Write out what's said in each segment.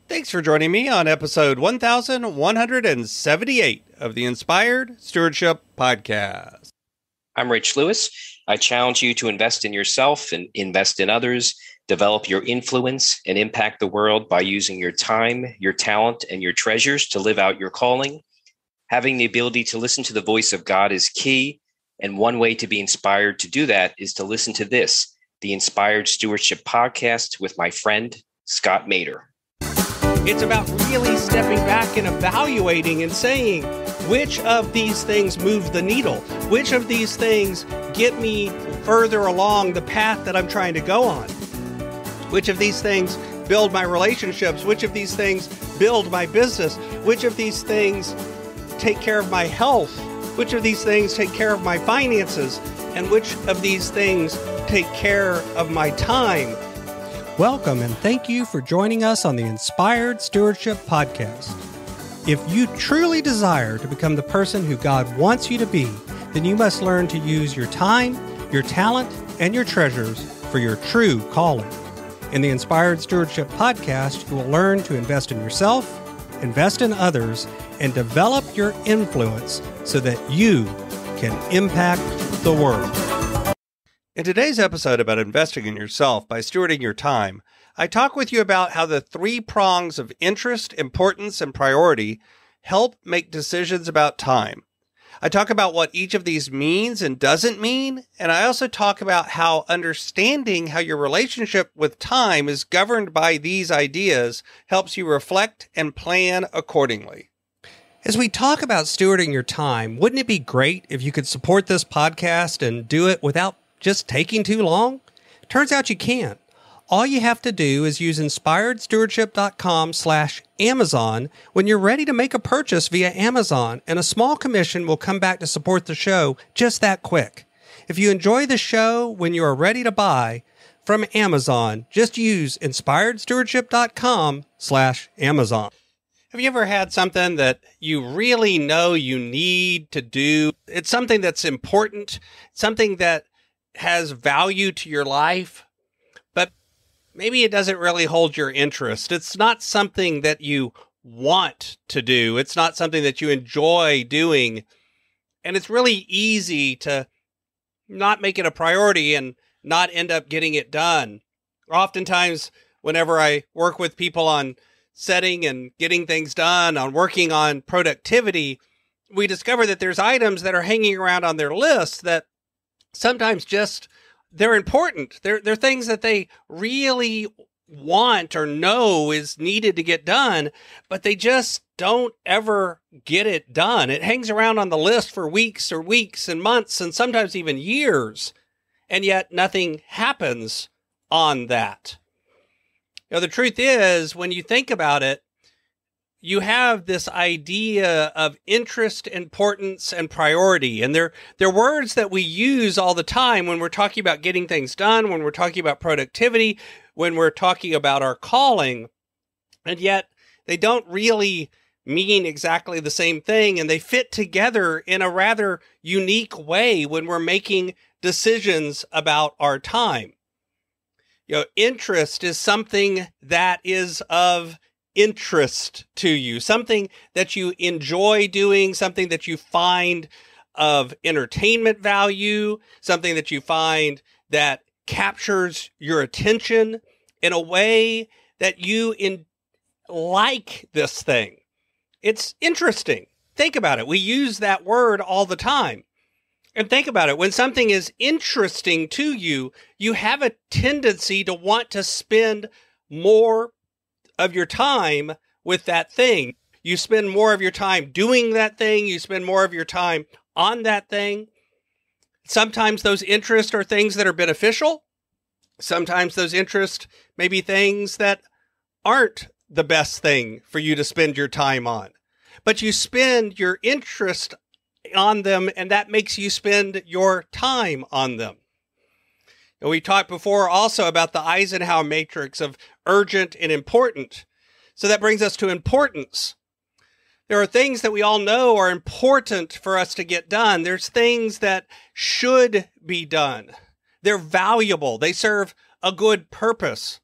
Thanks for joining me on episode 1178 of the Inspired Stewardship Podcast. I'm Rich Lewis. I challenge you to invest in yourself and invest in others, develop your influence, and impact the world by using your time, your talent, and your treasures to live out your calling. Having the ability to listen to the voice of God is key, and one way to be inspired to do that is to listen to this, the Inspired Stewardship Podcast with my friend, Scott Mader. It's about really stepping back and evaluating and saying, which of these things move the needle? Which of these things get me further along the path that I'm trying to go on? Which of these things build my relationships? Which of these things build my business? Which of these things take care of my health? Which of these things take care of my finances? And which of these things take care of my time? Welcome and thank you for joining us on the Inspired Stewardship Podcast. If you truly desire to become the person who God wants you to be, then you must learn to use your time, your talent, and your treasures for your true calling. In the Inspired Stewardship Podcast, you will learn to invest in yourself, invest in others, and develop your influence so that you can impact the world. In today's episode about investing in yourself by stewarding your time, I talk with you about how the three prongs of interest, importance, and priority help make decisions about time. I talk about what each of these means and doesn't mean, and I also talk about how understanding how your relationship with time is governed by these ideas helps you reflect and plan accordingly. As we talk about stewarding your time, wouldn't it be great if you could support this podcast and do it without just taking too long? Turns out you can't. All you have to do is use inspiredstewardship.com/Amazon when you're ready to make a purchase via Amazon, and a small commission will come back to support the show just that quick. If you enjoy the show when you are ready to buy from Amazon, just use inspiredstewardship.com/Amazon. Have you ever had something that you really know you need to do? It's something that's important, something that has value to your life, but maybe it doesn't really hold your interest. It's not something that you want to do. It's not something that you enjoy doing. And it's really easy to not make it a priority and not end up getting it done. Oftentimes, whenever I work with people on setting and getting things done, on working on productivity, we discover that there's items that are hanging around on their list that sometimes just, they're important. They're things that they really want or know is needed to get done, but they just don't ever get it done. It hangs around on the list for weeks and months and sometimes even years, and yet nothing happens on that. You know, the truth is, when you think about it, you have this idea of interest, importance, and priority. And they're words that we use all the time when we're talking about getting things done, when we're talking about productivity, when we're talking about our calling. And yet they don't really mean exactly the same thing. And they fit together in a rather unique way when we're making decisions about our time. You know, interest is something that is of interest to you, something that you enjoy doing, something that you find of entertainment value, something that you find that captures your attention in a way that you like this thing. It's interesting. Think about it. We use that word all the time. And think about it. When something is interesting to you, you have a tendency to want to spend more of your time with that thing. You spend more of your time doing that thing. You spend more of your time on that thing. Sometimes those interests are things that are beneficial. Sometimes those interests may be things that aren't the best thing for you to spend your time on. But you spend your interest on them, and that makes you spend your time on them. And we talked before also about the Eisenhower matrix of urgent and important. So that brings us to importance. There are things that we all know are important for us to get done. There's things that should be done. They're valuable. They serve a good purpose.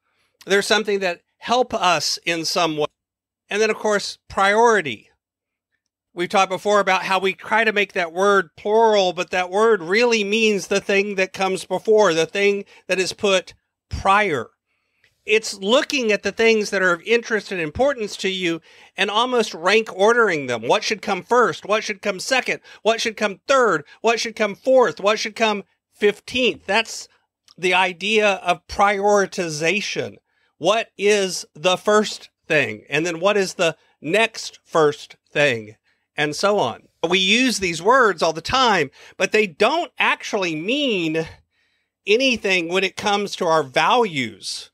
There's something that help us in some way. And then, of course, priority. We've talked before about how we try to make that word plural, but that word really means the thing that comes before, the thing that is put prior. It's looking at the things that are of interest and importance to you and almost rank ordering them. What should come first? What should come second? What should come third? What should come fourth? What should come 15th? That's the idea of prioritization. What is the first thing? And then what is the next first thing? And so on. We use these words all the time, but they don't actually mean anything when it comes to our values.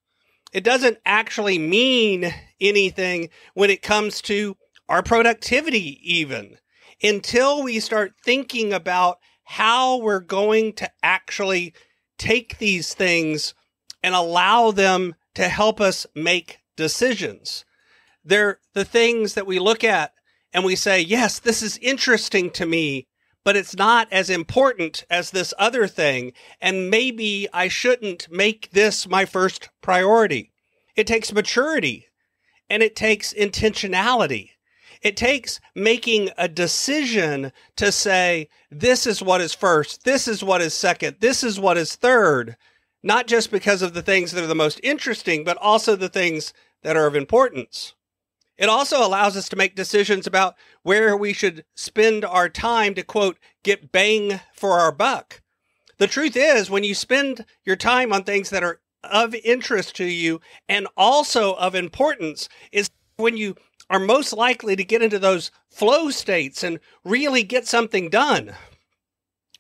It doesn't actually mean anything when it comes to our productivity even, until we start thinking about how we're going to actually take these things and allow them to help us make decisions. They're the things that we look at and we say, yes, this is interesting to me, but it's not as important as this other thing, and maybe I shouldn't make this my first priority. It takes maturity, and it takes intentionality. It takes making a decision to say, this is what is first, this is what is second, this is what is third, not just because of the things that are the most interesting, but also the things that are of importance. It also allows us to make decisions about where we should spend our time to, quote, get bang for our buck. The truth is, when you spend your time on things that are of interest to you and also of importance, is when you are most likely to get into those flow states and really get something done.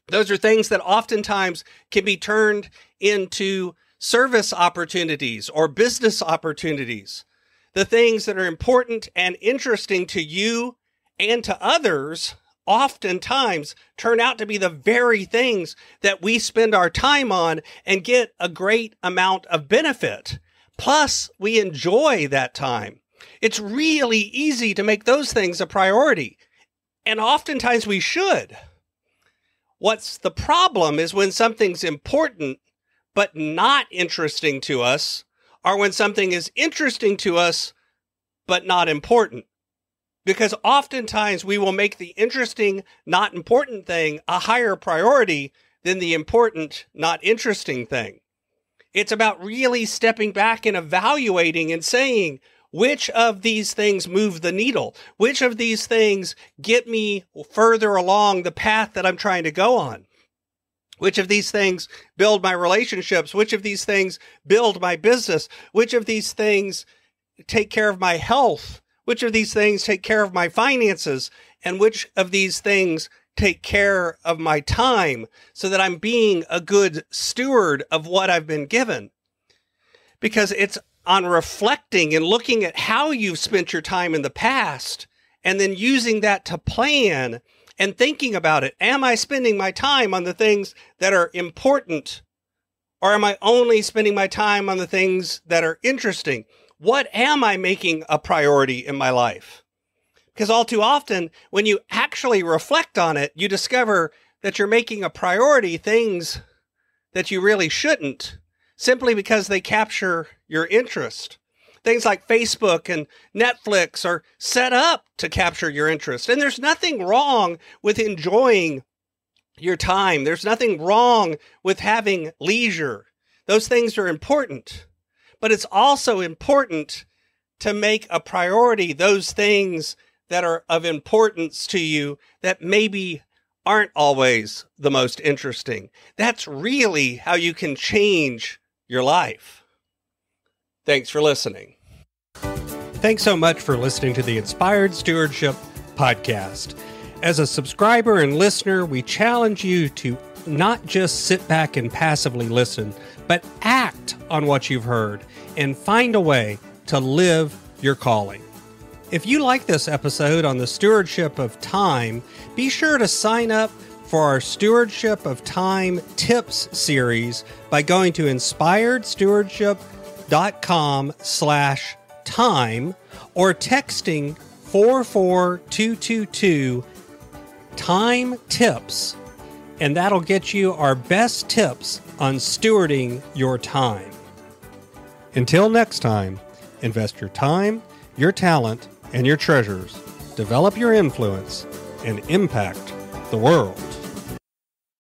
Those are things that oftentimes can be turned into service opportunities or business opportunities. The things that are important and interesting to you and to others oftentimes turn out to be the very things that we spend our time on and get a great amount of benefit. Plus, we enjoy that time. It's really easy to make those things a priority, and oftentimes we should. What's the problem is when something's important but not interesting to us, or when something is interesting to us, but not important. Because oftentimes we will make the interesting, not important thing a higher priority than the important, not interesting thing. It's about really stepping back and evaluating and saying, which of these things move the needle? Which of these things get me further along the path that I'm trying to go on? Which of these things build my relationships? Which of these things build my business? Which of these things take care of my health? Which of these things take care of my finances? And which of these things take care of my time so that I'm being a good steward of what I've been given? Because it's on reflecting and looking at how you've spent your time in the past and then using that to plan and thinking about it. Am I spending my time on the things that are important? Or am I only spending my time on the things that are interesting? What am I making a priority in my life? Because all too often, when you actually reflect on it, you discover that you're making a priority things that you really shouldn't, simply because they capture your interest. Things like Facebook and Netflix are set up to capture your interest. And there's nothing wrong with enjoying your time. There's nothing wrong with having leisure. Those things are important. But it's also important to make a priority those things that are of importance to you that maybe aren't always the most interesting. That's really how you can change your life. Thanks for listening. Thanks so much for listening to the Inspired Stewardship podcast. As a subscriber and listener, we challenge you to not just sit back and passively listen, but act on what you've heard and find a way to live your calling. If you like this episode on the stewardship of time, be sure to sign up for our Stewardship of Time Tips series by going to inspiredstewardship.com/time or texting 44222 time tips, and that'll get you our best tips on stewarding your time. Until next time, Invest your time, your talent, and your treasures. Develop your influence and impact the world.